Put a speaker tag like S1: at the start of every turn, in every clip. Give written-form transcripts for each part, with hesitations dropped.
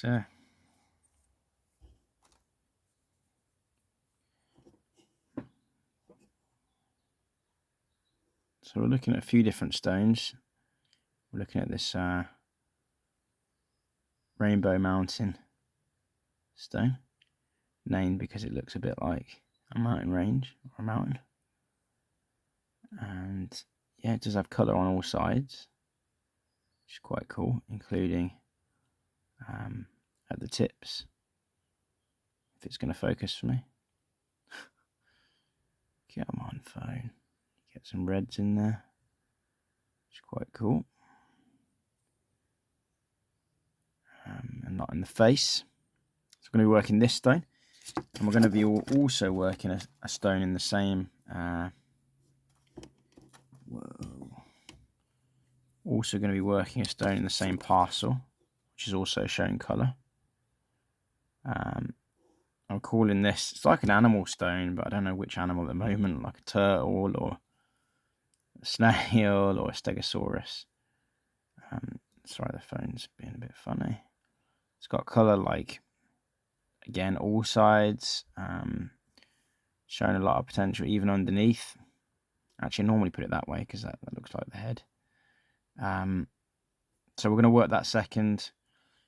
S1: So we're looking at a few different stones. We're looking at this Rainbow Mountain stone, named because it looks a bit like a mountain range or a mountain. And yeah, it does have colour on all sides, which is quite cool, including at the tips, if it's going to focus for me. Come on, phone. Get some reds in there, which is quite cool. And not in the face. So we're going to be working this stone, and we're going to be also working a stone in the same also going to be working a stone in the same parcel, which is also showing colour. I'm calling this, it's like an animal stone, but I don't know which animal at the moment, like a turtle or a snail or a stegosaurus. Sorry, the phone's being a bit funny. It's got colour like, again, all sides, showing a lot of potential even underneath. Actually, I normally put it that way because that looks like the head. So we're going to work that second.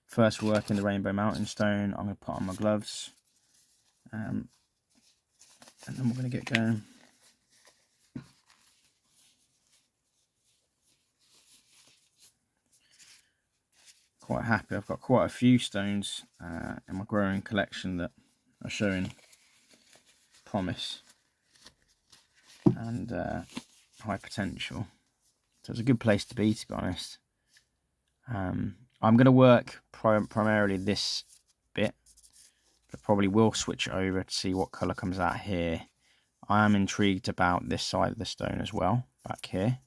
S1: First, we're working the Rainbow Mountain stone. I'm going to put on my gloves. And then we're going to get going. Quite happy. I've got quite a few stones in my growing collection that are showing promise and high potential. So it's a good place to be honest. I'm going to work primarily this bit, but probably will switch over to see what colour comes out here. I am intrigued about this side of the stone as well, back here,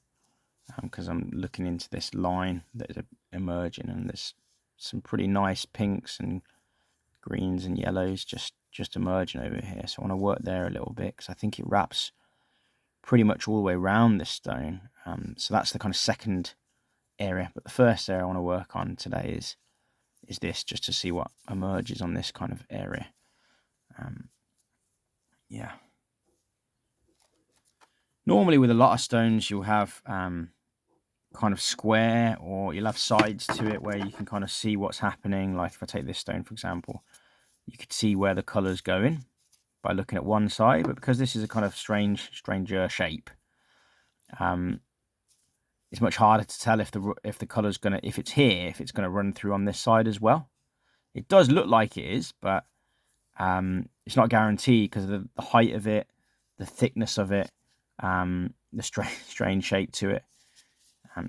S1: because I'm looking into this line that is emerging, and there's some pretty nice pinks and greens and yellows just emerging over here. So I want to work there a little bit because I think it wraps pretty much all the way around this stone. So that's the kind of second area, but the first area I want to work on today is this, just to see what emerges on this kind of area. Yeah. Normally with a lot of stones you'll have kind of square, or you'll have sides to it where you can kind of see what's happening. Like if I take this stone for example, you could see where the colour's going by looking at one side, but because this is a kind of stranger shape, it's much harder to tell if the colour's gonna, if it's here, if it's gonna run through on this side as well. It does look like it is, but it's not guaranteed because of the height of it, the thickness of it, the strange shape to it.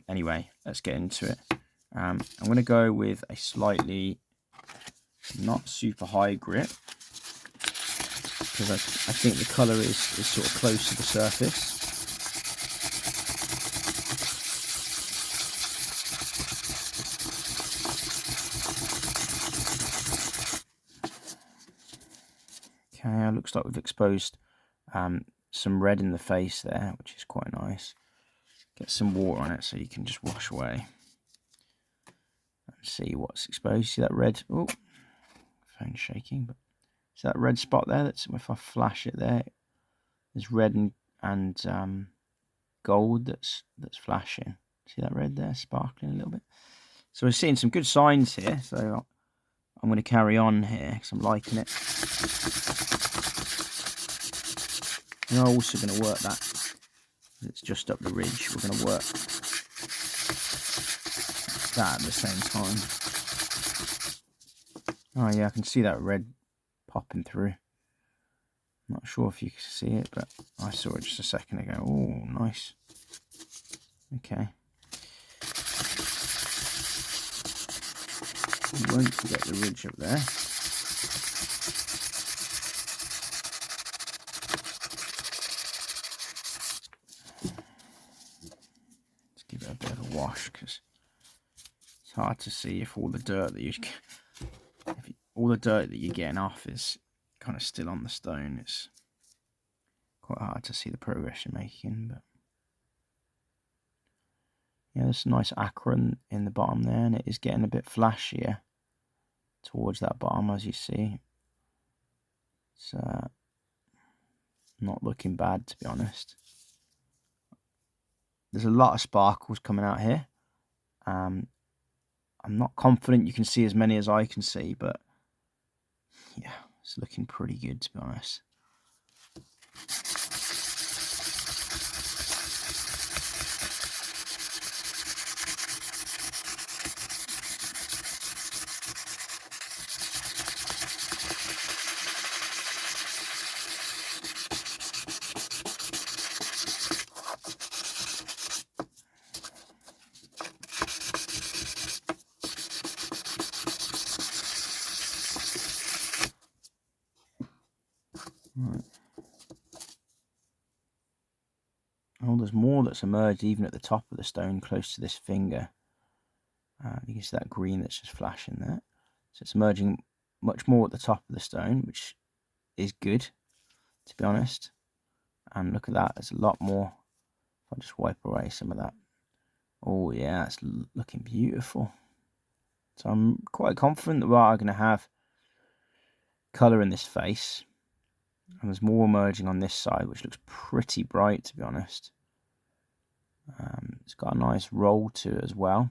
S1: Anyway, let's get into it. I'm going to go with a slightly not super high grit because I think the colour is sort of close to the surface. Okay, looks like we've exposed some red in the face there, which is quite nice. Get some water on it so you can just wash away and see what's exposed. See that red? Oh, phone's shaking, but see that red spot there? That's, if I flash it there, there's red and gold that's flashing. See that red there, sparkling a little bit. So we're seeing some good signs here. So I'm going to carry on here because I'm liking it. And I'm also going to work that. It's just up the ridge. We're going to work that at the same time. Oh yeah, I can see that red popping through. Not sure if you can see it, but I saw it just a second ago. Oh, nice. Okay. We won't forget the ridge up there. Let's give it a bit of a wash because it's hard to see if all the dirt that you're getting off is kind of still on the stone. It's quite hard to see the progress you're making, but yeah, there's a nice aqua in the bottom there, and it is getting a bit flashier towards that bottom, as you see. It's not looking bad, to be honest. There's a lot of sparkles coming out here. I'm not confident you can see as many as I can see, but yeah, it's looking pretty good, to be honest. Right. Oh, there's more that's emerged even at the top of the stone, close to this finger. You can see that green that's just flashing there. So it's emerging much more at the top of the stone, which is good, to be honest. And look at that, there's a lot more. If I just wipe away some of that. Oh yeah, it's looking beautiful. So I'm quite confident that we are going to have colour in this face. And there's more emerging on this side, which looks pretty bright, to be honest. It's got a nice roll to it as well.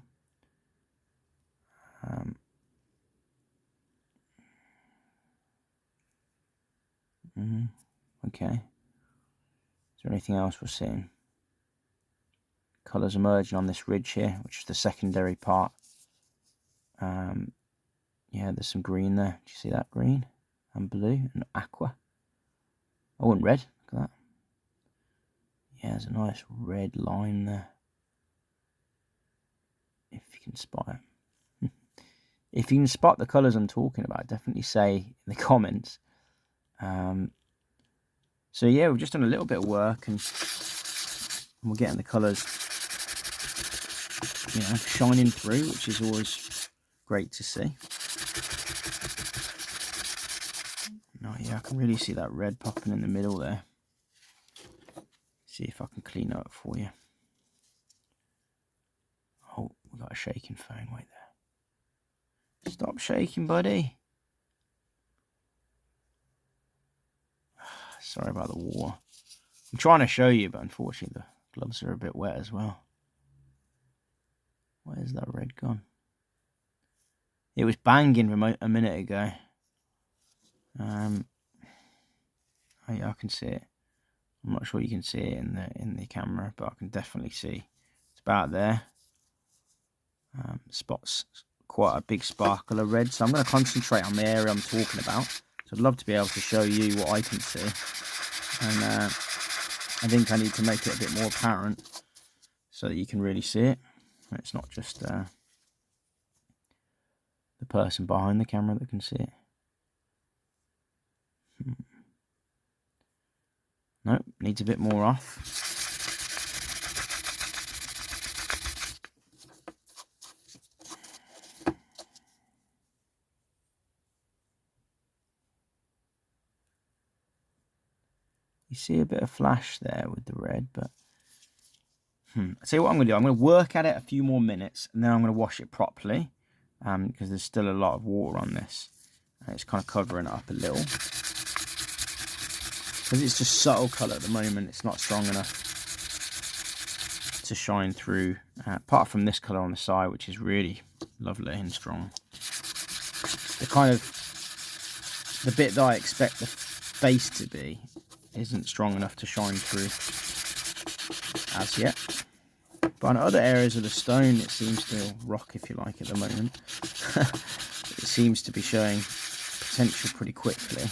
S1: Okay. Is there anything else we're seeing? Colours emerging on this ridge here, which is the secondary part. Yeah, there's some green there. Do you see that green? And blue and aqua. Oh, and red. Look at that. Yeah, there's a nice red line there. If you can spot it. If you can spot the colours I'm talking about, definitely say in the comments. So yeah, we've just done a little bit of work and we're getting the colours, you know, shining through, which is always great to see. Oh yeah, I can really see that red popping in the middle there. See if I can clean it up for you. Oh, we got a shaking phone. Wait there. Stop shaking, buddy. Sorry about the water. I'm trying to show you, but unfortunately the gloves are a bit wet as well. Where's that red gone? It was banging a minute ago. Oh yeah, I can see it. I'm not sure you can see it in the camera, but I can definitely see it's about there. Spots quite a big sparkle of red, so I'm going to concentrate on the area I'm talking about. So I'd love to be able to show you what I can see, and I think I need to make it a bit more apparent so that you can really see it. It's not just the person behind the camera that can see it. Nope, needs a bit more off. You see a bit of flash there with the red, but I'll tell you what I'm going to do. I'm going to work at it a few more minutes, and then I'm going to wash it properly, because there's still a lot of water on this, and it's kind of covering it up a little. Because it's just subtle colour at the moment, it's not strong enough to shine through, apart from this colour on the side, which is really lovely and strong. The bit that I expect the face to be isn't strong enough to shine through as yet. But on other areas of the stone, it seems to rock, if you like, at the moment. It seems to be showing potential pretty quickly.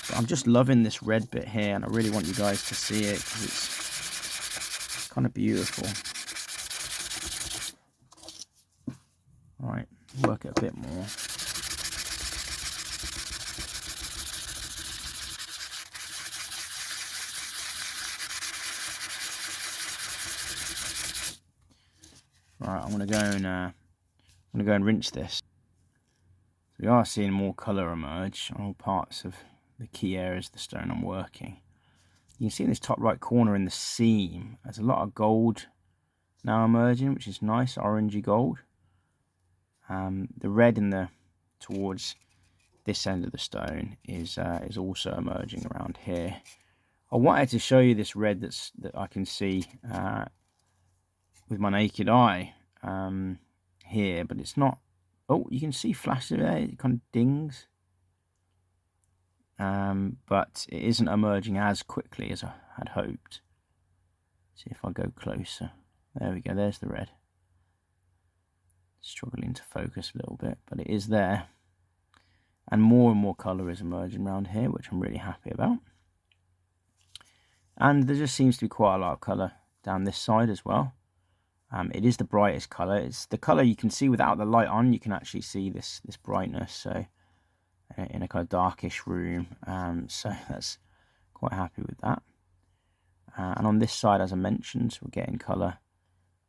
S1: But I'm just loving this red bit here, and I really want you guys to see it because it's kind of beautiful. Right, work it a bit more. Right, I'm gonna go and rinse this. So we are seeing more colour emerge on all parts of the key areas of the stone I'm working. You can see in this top right corner in the seam, there's a lot of gold now emerging, which is nice, orangey gold. The red in the towards this end of the stone is also emerging around here. I wanted to show you this red that I can see with my naked eye here, but it's not. Oh, you can see flashes there. It kind of dings, but it isn't emerging as quickly as I had hoped. See if I go closer. There we go. There's the red. Struggling to focus a little bit, but it is there. And more colour is emerging around here, which I'm really happy about. And there just seems to be quite a lot of colour down this side as well. It is the brightest colour. It's the colour you can see without the light on. You can actually see this brightness. So in a kind of darkish room. So that's quite happy with that. And on this side, as I mentioned, we're getting colour.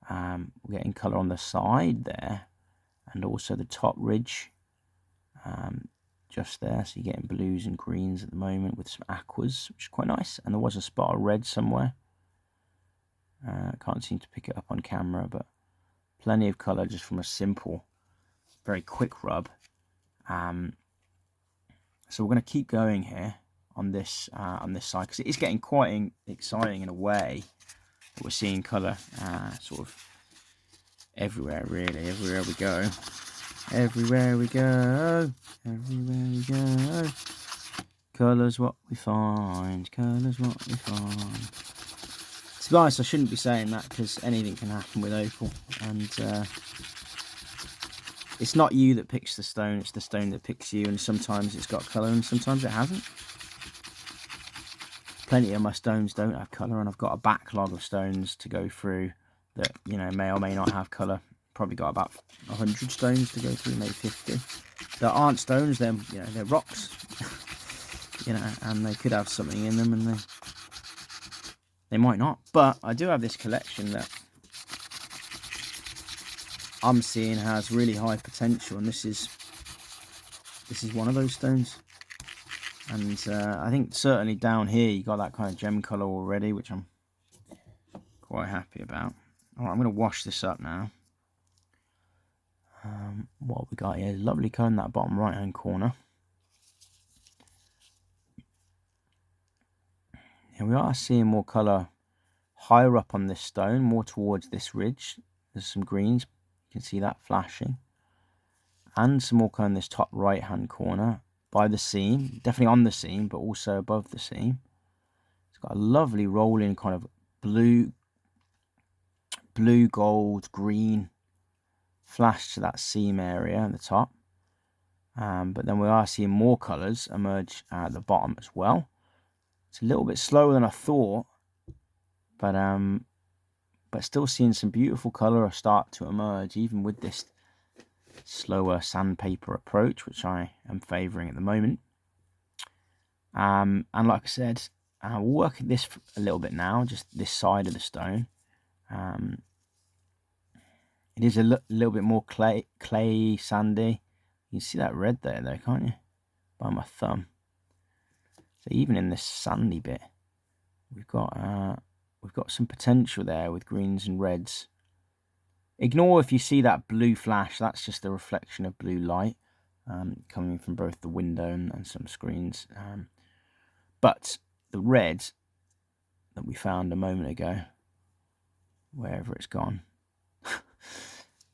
S1: We're getting colour on the side there, and also the top ridge. Just there, so you're getting blues and greens at the moment with some aquas, which is quite nice. And there was a spot of red somewhere. Can't seem to pick it up on camera, but plenty of colour just from a simple, very quick rub. So we're going to keep going here on this side, because it is getting quite exciting in a way that we're seeing colour sort of everywhere, really, everywhere we go. Everywhere we go, everywhere we go, colour's what we find, colour's what we find. To be honest, I shouldn't be saying that, because anything can happen with opal, and it's not you that picks the stone, it's the stone that picks you, and sometimes it's got colour and sometimes it hasn't. Plenty of my stones don't have colour, and I've got a backlog of stones to go through that, you know, may or may not have colour. Probably got about 100 stones to go through, maybe 50. That aren't stones, they're, you know, they're rocks. You know, and they could have something in them, and they might not. But I do have this collection that I'm seeing has really high potential, and this is one of those stones. And I think certainly down here you got that kind of gem colour already, which I'm quite happy about. All right, I'm going to wash this up now. What have we got here? Lovely colour in that bottom right hand corner. Here we are seeing more colour higher up on this stone, more towards this ridge. There's some greens, you can see that flashing. And some more colour in this top right hand corner by the seam, definitely on the seam, but also above the seam. It's got a lovely rolling kind of blue, gold, green flash to that seam area at the top. But then we are seeing more colours emerge at the bottom as well. It's a little bit slower than I thought, but still seeing some beautiful colour start to emerge, even with this slower sandpaper approach, which I am favouring at the moment. And like I said, we'll work at this a little bit now, just this side of the stone. It is a little bit more clay, sandy. You can see that red there, though, can't you? By my thumb. So even in this sandy bit, we've got some potential there with greens and reds. Ignore if you see that blue flash. That's just the reflection of blue light coming from both the window and some screens. But the red that we found a moment ago, wherever it's gone,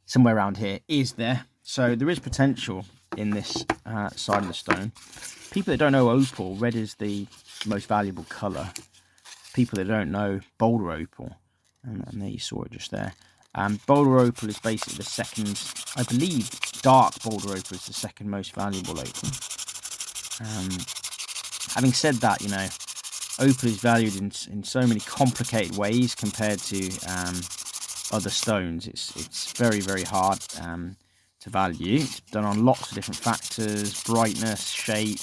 S1: somewhere around here, is there. So there is potential in this side of the stone. People that don't know opal, red is the most valuable colour. People that don't know Boulder Opal, and there you saw it just there. Boulder Opal is basically the second, I believe, dark Boulder Opal is the second most valuable opal. Having said that, you know, opal is valued in so many complicated ways compared to other stones. It's very, very hard to value. It's done on lots of different factors: brightness, shape,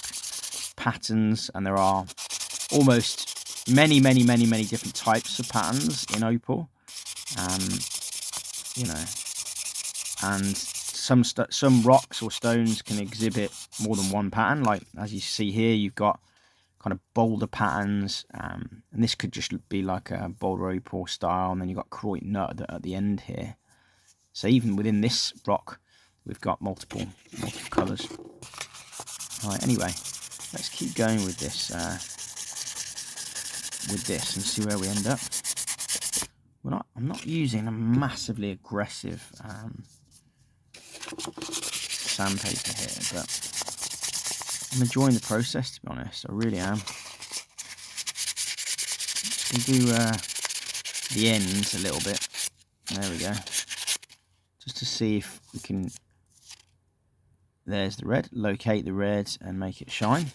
S1: patterns, and there are almost many different types of patterns in opal. You know, and some rocks or stones can exhibit more than one pattern. Like as you see here, you've got kind of boulder patterns, and this could just be like a Boulder Opal style, and then you've got Croit nut at the end here. So even within this rock, we've got multiple colours. Right, anyway, let's keep going with this and see where we end up. I'm not using a massively aggressive sandpaper here, but I'm enjoying the process, to be honest. I really am. We'll do the ends a little bit. There we go. Just to see if we can. There's the red. Locate the red and make it shine.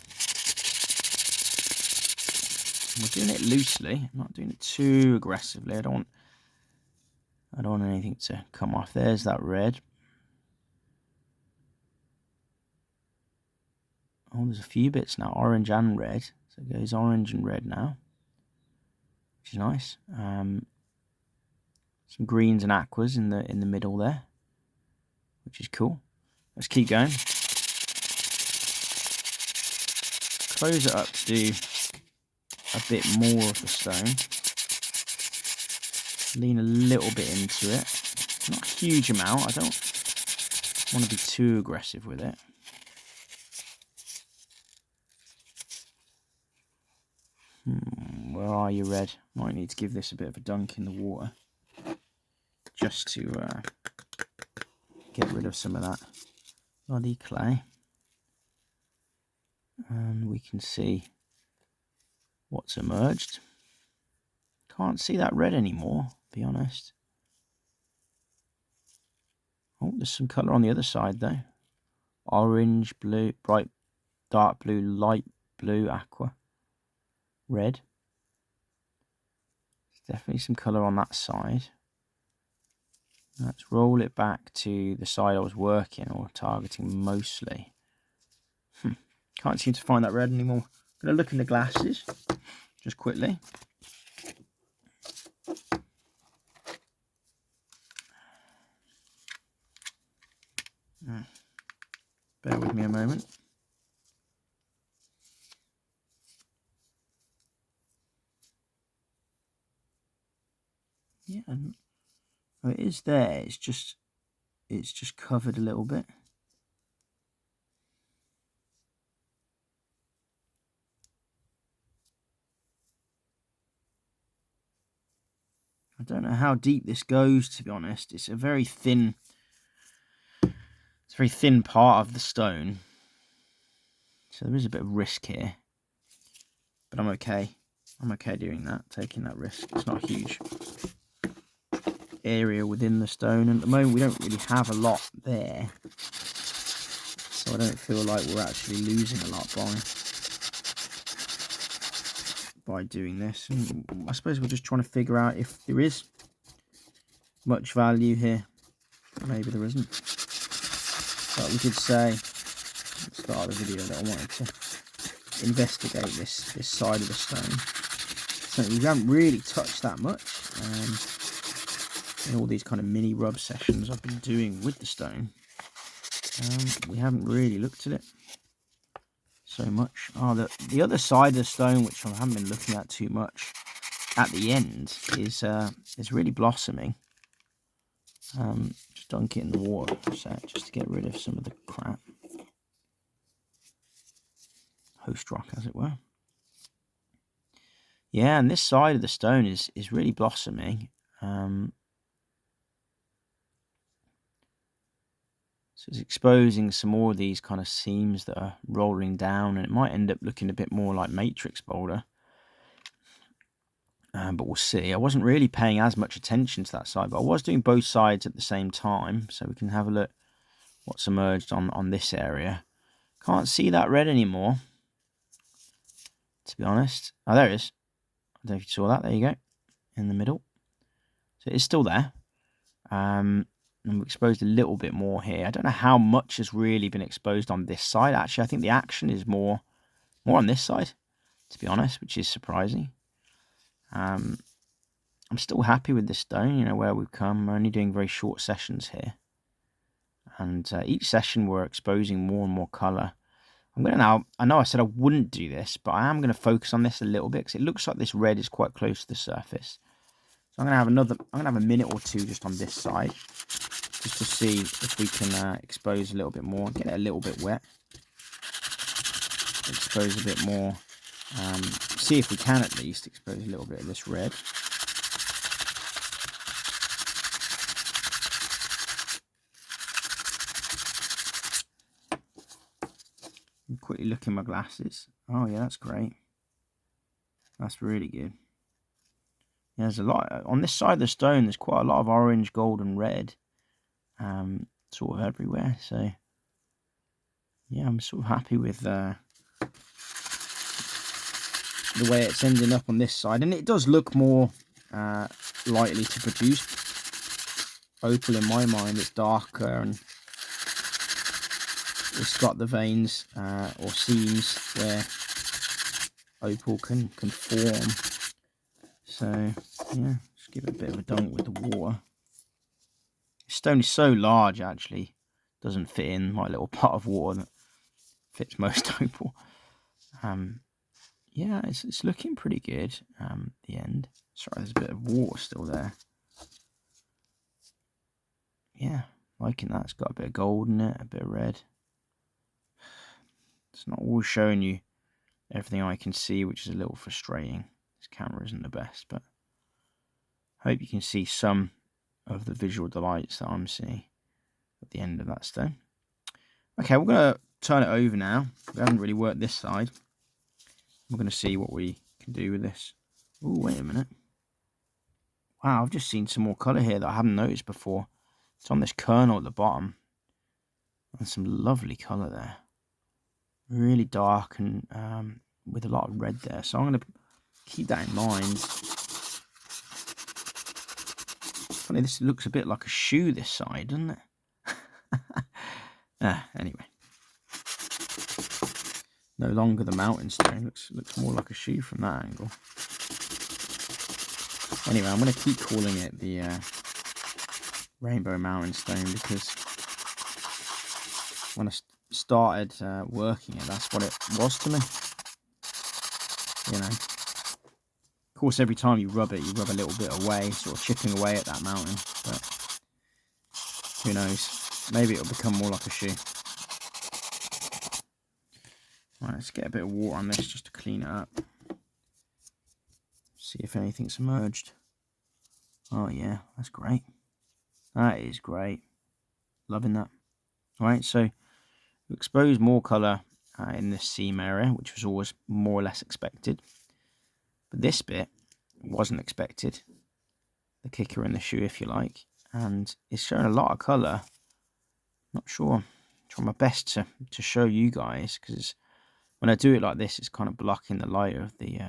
S1: And we're doing it loosely. I'm not doing it too aggressively. I don't want anything to come off. There's that red. Oh, there's a few bits now, orange and red. So it goes orange and red now, which is nice. Some greens and aquas in the middle there, which is cool. Let's keep going. Close it up to do a bit more of the stone. Lean a little bit into it. Not a huge amount. I don't want to be too aggressive with it. Where are you, red? Might need to give this a bit of a dunk in the water, just to get rid of some of that bloody clay. And we can see what's emerged. Can't see that red anymore, to be honest. Oh, there's some colour on the other side though. Orange, blue, bright, dark blue, light blue, aqua, red. There's definitely some colour on that side. Let's roll it back to the side I was working or targeting mostly. Can't seem to find that red anymore. I'm going to look in the glasses just quickly. Bear with me a moment. Yeah, oh, it is there. It's just covered a little bit. I don't know how deep this goes, to be honest. It's a very thin part of the stone, so there is a bit of risk here, but I'm okay doing that, taking that risk. It's not a huge area within the stone, and at the moment we don't really have a lot there, so I don't feel like we're actually losing a lot by doing this. And I suppose we're just trying to figure out if there is much value here. Maybe there isn't. But we could say at the start of the video that I wanted to investigate this side of the stone. So we haven't really touched that much. In all these kind of mini rub sessions I've been doing with the stone, we haven't really looked at it so much. Oh, the other side of the stone, which I haven't been looking at too much, at the end is really blossoming. Just dunk it in the water for a sec, just to get rid of some of the crap. Host rock, as it were. Yeah, and this side of the stone is really blossoming. So it's exposing some more of these kind of seams that are rolling down, and it might end up looking a bit more like matrix boulder. But we'll see. I wasn't really paying as much attention to that side, but I was doing both sides at the same time, so we can have a look what's emerged on this area. Can't see that red anymore, to be honest. Oh, there it is. I don't know if you saw that. There you go, in the middle. So it's still there. And we exposed a little bit more here. I don't know how much has really been exposed on this side. Actually, I think the action is more on this side, to be honest, which is surprising. I'm still happy with this stone, you know, where we've come. We're only doing very short sessions here. And each session we're exposing more and more colour. I'm going to now, I know I said I wouldn't do this, but I am going to focus on this a little bit because it looks like this red is quite close to the surface. So I'm going to have a minute or two just on this side. just to see if we can expose a little bit more, get it a little bit wet, expose a bit more, see if we can at least expose a little bit of this red. Quickly look in my glasses. Oh yeah, that's great. That's really good. Yeah, there's a lot on this side of the stone. There's quite a lot of orange, gold, and red, sort of everywhere. So yeah, I'm sort of happy with the way it's ending up on this side, and it does look more likely to produce opal in my mind. It's darker and it's got the veins or seams where opal can form. So yeah, just give it a bit of a dunk with the water. This stone is so large, actually doesn't fit in my little pot of water that fits most opal. Yeah, it's looking pretty good. The end. Sorry, there's a bit of water still there. Yeah, liking that. It's got a bit of gold in it, a bit of red. It's not always showing you everything I can see, which is a little frustrating. This camera isn't the best, but I hope you can see some of the visual delights that I'm seeing at the end of that stone. Okay, we're going to turn it over now. We haven't really worked this side. We're going to see what we can do with this. Oh, wait a minute. Wow, I've just seen some more colour here that I haven't noticed before. It's on this kernel at the bottom. And some lovely colour there. Really dark and with a lot of red there. So I'm going to keep that in mind. Funny, this looks a bit like a shoe this side, doesn't it? Anyway. No longer the mountain stone. Looks more like a shoe from that angle. Anyway, I'm going to keep calling it the Rainbow Mountain Stone because when I started working it, that's what it was to me. You know. Of course, every time you rub it, you rub a little bit away, sort of chipping away at that mountain. But who knows? Maybe it'll become more like a shoe. Right, let's get a bit of water on this just to clean it up. See if anything's emerged. Oh yeah, that's great. That is great. Loving that. Alright, so we expose more colour in this seam area, which was always more or less expected. But this bit wasn't expected. The kicker in the shoe, if you like. And it's showing a lot of colour. Not sure. I'm trying my best to show you guys, because when I do it like this, it's kind of blocking the light of the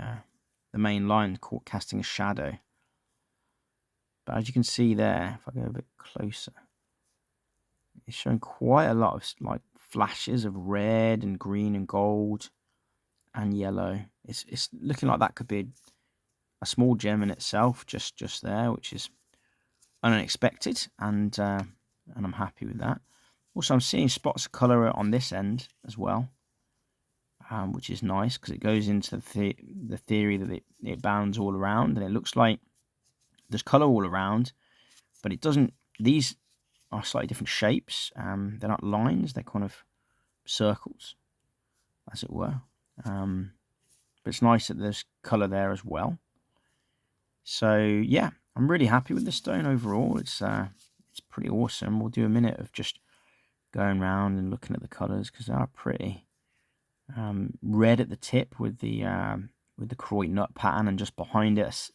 S1: main line, called casting a shadow. But as you can see there, if I go a bit closer, it's showing quite a lot of like flashes of red and green and gold and yellow. It's looking like that could be a small gem in itself, just there, which is unexpected, and I'm happy with that. Also, I'm seeing spots of colour on this end as well, which is nice because it goes into the theory that it bounds all around, and it looks like there's colour all around, but it doesn't. These are slightly different shapes. They're not lines; they're kind of circles, as it were. But it's nice that there's colour there as well. So yeah, I'm really happy with this stone overall. It's pretty awesome. We'll do a minute of just going around and looking at the colours because they are pretty. Red at the tip with the Croix nut pattern, and just behind it,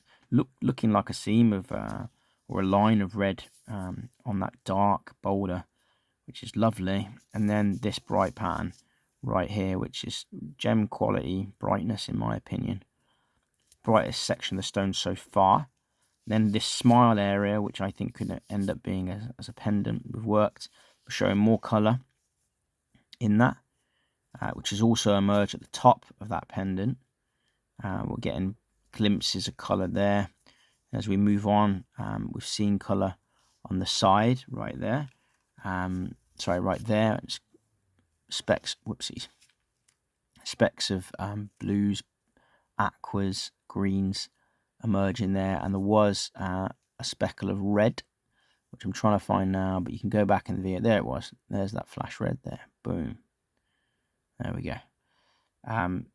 S1: looking like a seam of or a line of red on that dark boulder, which is lovely. And then this bright pattern right here, which is gem quality brightness in my opinion. Brightest section of the stone so far. Then this smile area, which I think could end up being as a pendant. We've worked showing more colour in that, which has also emerged at the top of that pendant. We're getting glimpses of colour there. As we move on, we've seen colour on the side right there. Sorry, right there. It's specks of blues, aquas, greens emerging there, and there was a speckle of red which I'm trying to find now, but you can go back in the video. There it was. There's that flash red there. Boom. There we go.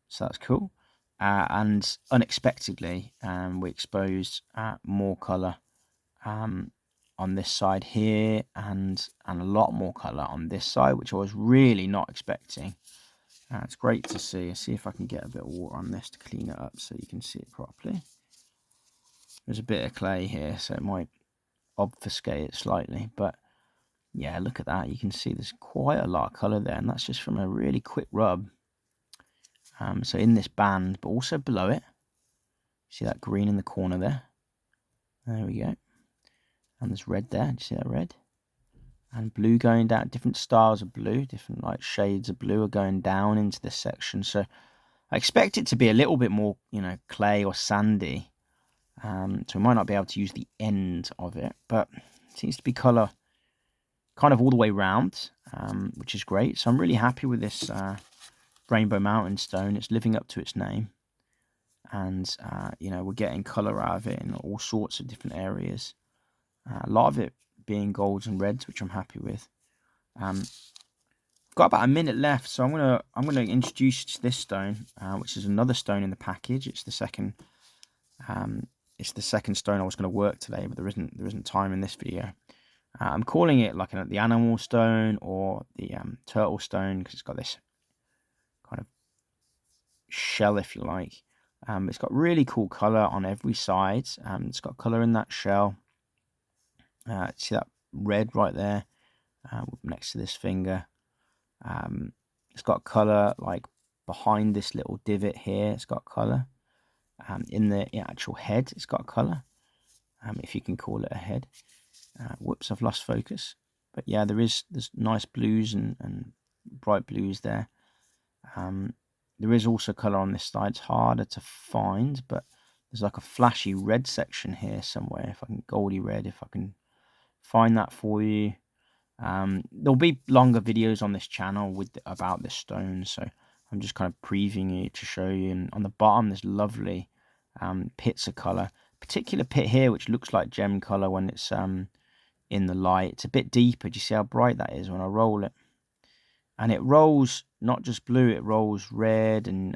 S1: So that's cool. And unexpectedly, we exposed more colour on this side here, and a lot more colour on this side, which I was really not expecting. It's great to see. I'll see if I can get a bit of water on this to clean it up so you can see it properly. There's a bit of clay here, so it might obfuscate it slightly, but yeah, look at that. You can see there's quite a lot of colour there, and that's just from a really quick rub. So in this band, but also below it, see that green in the corner there? There we go. And there's red there. Do you see that red? And blue going down. Different styles of blue, different like shades of blue are going down into this section. So I expect it to be a little bit more, clay or sandy. So we might not be able to use the end of it, but it seems to be colour kind of all the way round, which is great. So I'm really happy with this Rainbow Mountain stone. It's living up to its name, and we're getting colour out of it in all sorts of different areas. A lot of it being golds and reds, which I'm happy with. I've got about a minute left, so I'm gonna introduce you to this stone, which is another stone in the package. It's the second. It's the second stone I was going to work today, but there isn't time in this video. I'm calling it like the animal stone or the turtle stone because it's got this kind of shell, if you like. It's got really cool color on every side. It's got color in that shell. See that red right there next to this finger. It's got color like behind this little divot here. It's got color. In the actual head, it's got color. If you can call it a head. Whoops, I've lost focus. But yeah, there's nice blues and bright blues there. There is also colour on this side. It's harder to find, but there's like a flashy red section here somewhere. If I can, goldy red, if I can find that for you. There'll be longer videos on this channel about this stone, so I'm just kind of previewing it to show you. And on the bottom, there's lovely pits of colour. Particular pit here, which looks like gem colour when it's in the light. It's a bit deeper. Do you see how bright that is when I roll it? And it rolls not just blue, it rolls red and